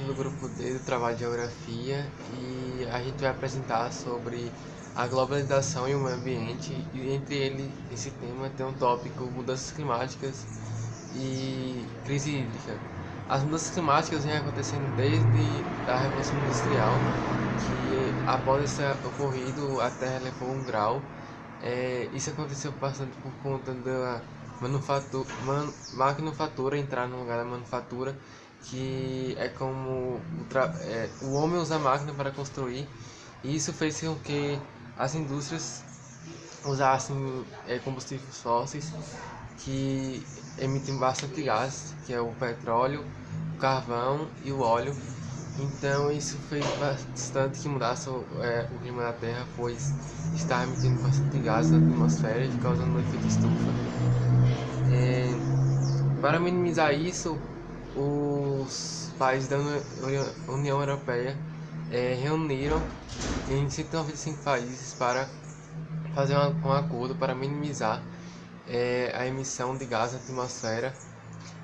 do grupo D do trabalho de Geografia e a gente vai apresentar sobre a globalização e o meio ambiente e entre ele, esse tema tem um tópico mudanças climáticas e crise hídrica. As mudanças climáticas vêm acontecendo desde a Revolução Industrial, que após ter ocorrido a Terra levou 1 grau. Isso aconteceu bastante por conta da manufatura entrar no lugar da manufatura, que é como o homem usa a máquina para construir, e isso fez com que as indústrias usassem combustíveis fósseis que emitem bastante gás, que é o petróleo, o carvão e o óleo. Então isso fez bastante que mudasse o clima da Terra, pois está emitindo bastante gás na atmosfera e causando um efeito estufa. Para minimizar isso, os países da União Europeia reuniram em 195 países para fazer um acordo para minimizar a emissão de gás na atmosfera,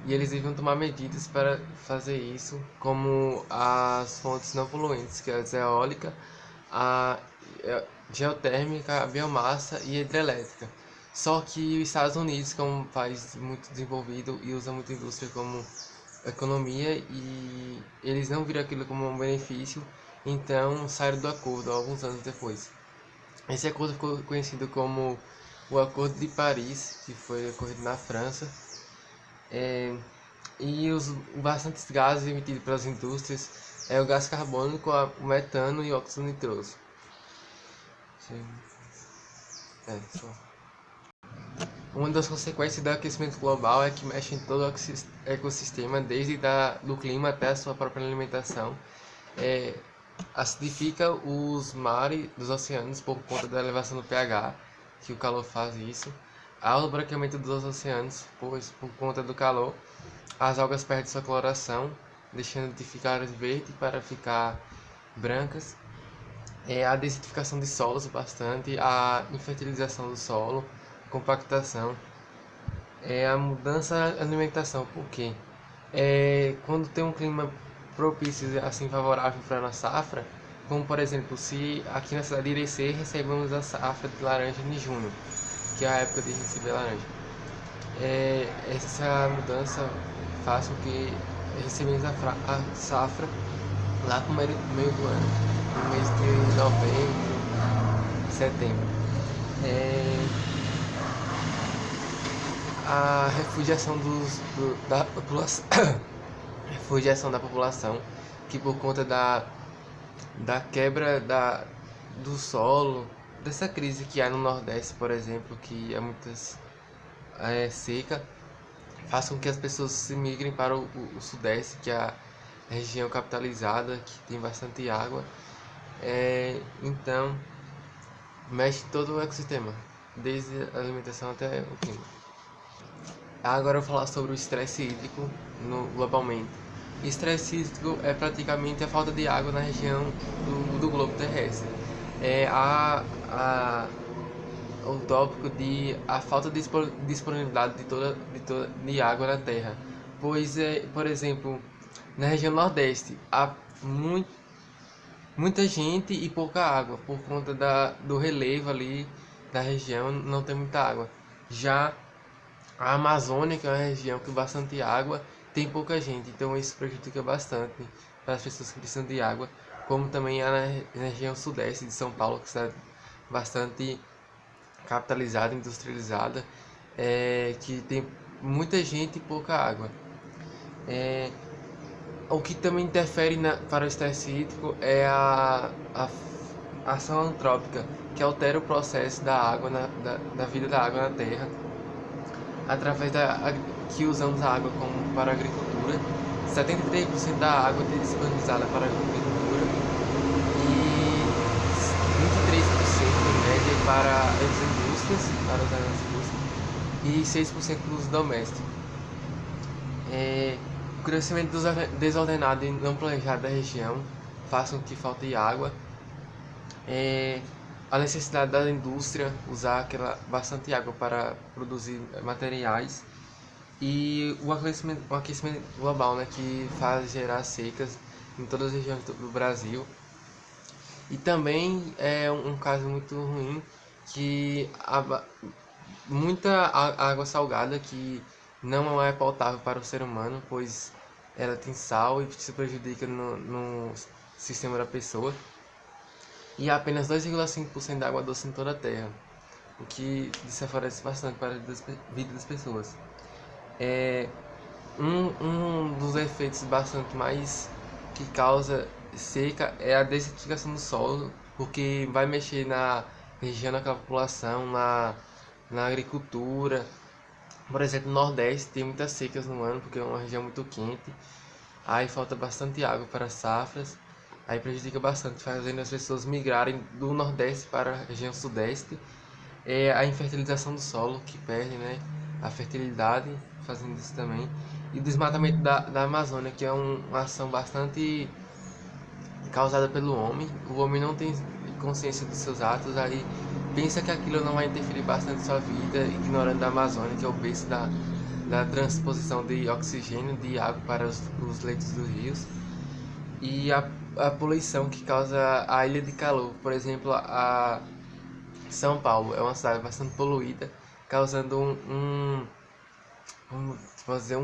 e eles deviam tomar medidas para fazer isso, como as fontes não poluentes, que é a eólica, a geotérmica, a biomassa e a hidrelétrica. Só que os Estados Unidos, como um país muito desenvolvido e usa muita indústria como economia, e eles não viram aquilo como um benefício, então saíram do acordo alguns anos depois. Esse acordo ficou conhecido como o Acordo de Paris, que foi ocorrido na França. E os bastantes gases emitidos pelas indústrias é o gás carbônico, o metano e o óxido nitroso. Sim. Só. Uma das consequências do aquecimento global é que mexe em todo o ecossistema, desde do clima até a sua própria alimentação. Acidifica os mares dos oceanos por conta da elevação do pH, que o calor faz isso. Há o branqueamento dos oceanos, pois por conta do calor, as algas perdem sua coloração, deixando de ficar verde para ficar brancas. A desertificação de solos bastante, a infertilização do solo, compactação, a mudança na alimentação, porque quando tem um clima propício, assim, favorável para a safra, como por exemplo, se aqui na cidade de Irecê recebemos a safra de laranja em junho, que é a época de receber laranja, essa mudança faz com que recebemos a safra lá no meio do ano, no mês de novembro, setembro. A refugiação da população refugiação da população, que por conta da quebra do solo, dessa crise que há no Nordeste, por exemplo, que é muitas seca, faz com que as pessoas se migrem para o Sudeste, que é a região capitalizada, que tem bastante água. Então mexe todo o ecossistema, desde a alimentação até o clima. Agora eu vou falar sobre o estresse hídrico globalmente. Estresse hídrico é praticamente a falta de água na região do globo terrestre. O tópico de a falta de disponibilidade de água na Terra. Pois, por exemplo, na região Nordeste há muita gente e pouca água, por conta do relevo ali da região, não tem muita água. Já a Amazônia, que é uma região com bastante água, tem pouca gente, então isso prejudica bastante para as pessoas que precisam de água, como também na região sudeste de São Paulo, que está bastante capitalizada, industrializada, que tem muita gente e pouca água. O que também interfere para o estresse hídrico é a ação antrópica, que altera o processo da água, da vida da água na Terra, através que usamos a água para a agricultura. 73% da água é disponibilizada para a agricultura e 23% em média para as indústrias, e 6% para o uso doméstico. O crescimento desordenado e não planejado da região faz com que falte água. A necessidade da indústria usar bastante água para produzir materiais, e o aquecimento global, né, que faz gerar secas em todas as regiões do Brasil. E também é um caso muito ruim que muita água salgada que não é potável para o ser humano, pois ela tem sal e se prejudica no sistema da pessoa. E há apenas 2,5% da água doce em toda a Terra, o que desaparece bastante para a vida das pessoas. Um dos efeitos bastante mais que causa seca é a desertificação do solo, porque vai mexer na região daquela população, na agricultura. Por exemplo, no Nordeste tem muitas secas no ano, porque é uma região muito quente, aí falta bastante água para as safras, aí prejudica bastante, fazendo as pessoas migrarem do Nordeste para a região Sudeste. É a infertilização do solo, que perde, né, a fertilidade, fazendo isso também. E o desmatamento da Amazônia, que é uma ação bastante causada pelo homem. O homem não tem consciência dos seus atos, aí pensa que aquilo não vai interferir bastante em sua vida, ignorando a Amazônia, que é o berço da transposição de oxigênio, de água para os leitos dos rios. E a poluição que causa a ilha de calor, por exemplo, a São Paulo é uma cidade bastante poluída, causando um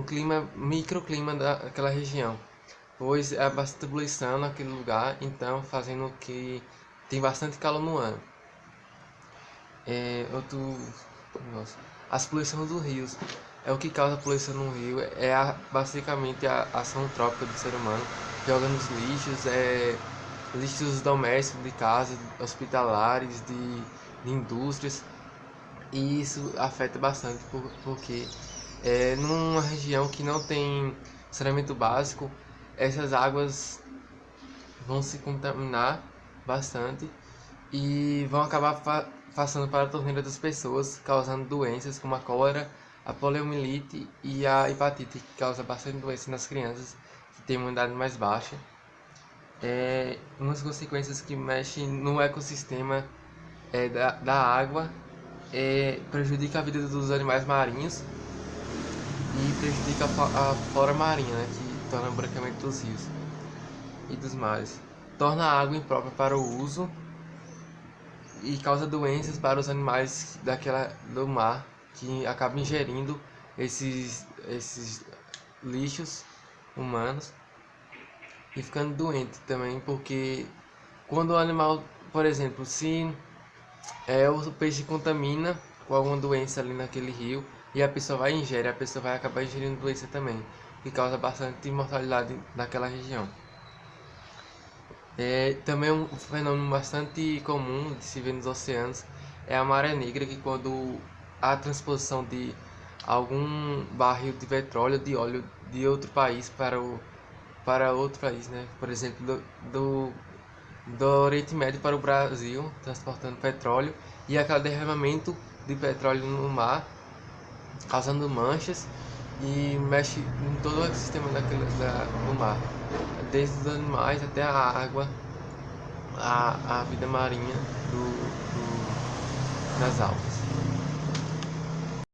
clima, microclima daquela região, pois é bastante poluição naquele lugar, então fazendo que tem bastante calor no ano. Outro negócio, as poluições dos rios. É o que causa poluição no rio, basicamente a ação antrópica do ser humano, joga nos lixos, lixos domésticos de casa, hospitalares, de indústrias, e isso afeta bastante porque numa região que não tem saneamento básico, essas águas vão se contaminar bastante e vão acabar passando para a torneira das pessoas, causando doenças como a cólera, a poliomielite e a hepatite, que causa bastante doença nas crianças que têm uma idade mais baixa. Umas consequências que mexem no ecossistema da água, prejudica a vida dos animais marinhos e prejudica a flora marinha, né, que torna o branqueamento dos rios e dos mares. Torna a água imprópria para o uso e causa doenças para os animais do mar, que acabam ingerindo esses lixos humanos e ficando doente também, porque quando o animal, por exemplo, se o peixe contamina com alguma doença ali naquele rio e a pessoa vai ingerir, a pessoa vai acabar ingerindo doença também, que causa bastante mortalidade naquela região. Também um fenômeno bastante comum de se ver nos oceanos é a maré negra, que quando há transposição de algum barril de petróleo, de óleo de outro país para outro país, né? Por exemplo, do Oriente Médio para o Brasil, transportando petróleo, e aquele derramamento de petróleo no mar, causando manchas e mexe em todo o ecossistema do mar, desde os animais até a água, a vida marinha das algas.